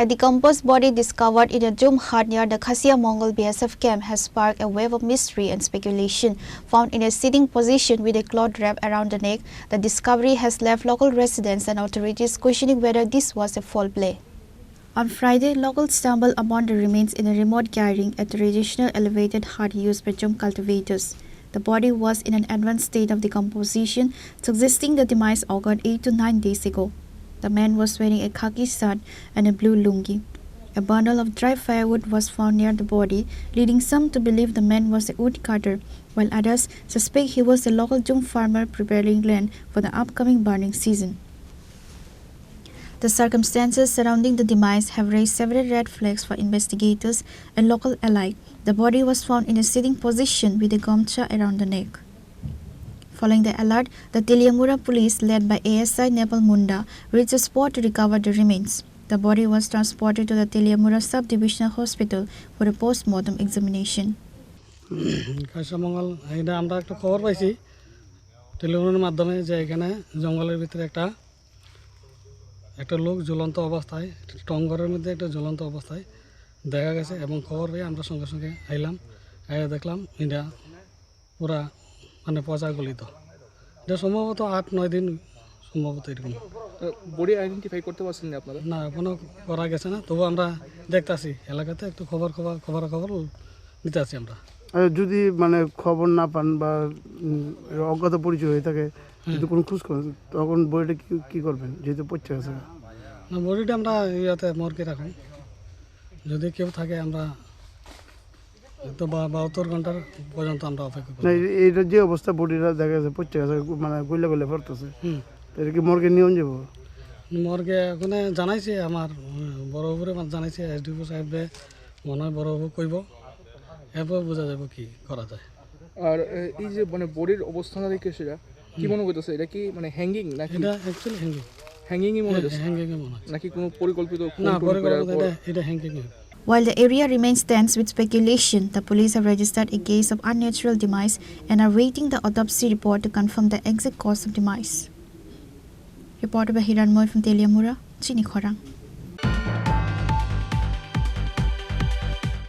A decomposed body discovered in a Jhum hut near the Khasiamangal BSF Camp has sparked a wave of mystery and speculation. Found in a sitting position with a cloth wrap around the neck, the discovery has left local residents and authorities questioning whether this was a foul play. On Friday, locals stumbled upon the remains in a remote clearing at the traditional elevated hut used by Jhum cultivators. The body was in an advanced state of decomposition, suggesting the demise occurred 8 to 9 days ago. The man was wearing a khaki shirt and a blue lungi. A bundle of dry firewood was found near the body, leading some to believe the man was a woodcutter, while others suspect he was a local Jhum farmer preparing land for the upcoming burning season. The circumstances surrounding the demise have raised several red flags for investigators and local alike. The body was found in a sitting position with a gomcha around the neck. Following the alert, the Tripura police, led by ASI Nepal Munda, reached the spot to recover the remains. The body was transported to the Tripura Sub-Divisional Hospital for a post-mortem examination. Khasiamangal, এটা আমরা একটা খবর পাইছি টেলিফোনের মাধ্যমে যে এখানে জঙ্গলের ভিতরে একটা লোক ঝুলন্ত অবস্থায় টঙ্গরের মধ্যে একটা ঝুলন্ত অবস্থায় দেখা গেছে এবং খবর পেয়ে আমরা সঙ্গে সঙ্গে আইলাম দেখলাম এটা পুরা মানে পচা গলিত এটা সম্ভবত 8-9 দিন সম্ভবত এরকম বডি আইডেন্টিফাই করতে পারছেন না আপনারা না এখনো করা গেছে না তবু আমরা দেখতাছি এলাকাতে একটু খবর নিতেছি আমরা যদি মানে খবর না পান বা অজ্ঞাত পরিচয় হয়ে থাকে যদি কোনো খোঁজ করেন তখন বডিটা কি করবেন যেহেতু পচে গেছে না বডিটা আমরা ইয়াতে মর্গে রাখুন যদি কেউ থাকে আমরা তো 72 ঘন্টার পর্যন্ত আমরা অপেক্ষা করি এইটা যে অবস্থা বডিটা দেখা যাচ্ছে পচে গেছে মানে গলে পড়তেছে এটা কি মর্গে নিয়ে যাব মর্গে ওখানে জানাইছে আমার বড় উপরে জানাইছে এসডিও সাহেবে মনে হয় বড় বাবু কইব এরপর বোঝা যাবে কি করা যায় আর এই যে মানে বডির অবস্থাটা দেখে সেটা কি মনে হইতেছে এটা কি মানে হ্যাঙ্গিং নাকি এটা অ্যাকচুয়ালি হ্যাঙ্গিংই মনে হচ্ছে নাকি কোনো পরিকল্পিত না এটা hanging While the area remains tense with speculation, the police have registered a case of unnatural demise and are waiting the autopsy report to confirm the exact cause of demise. Reported by Hiranmoy from Tripura, Chini, Khorang.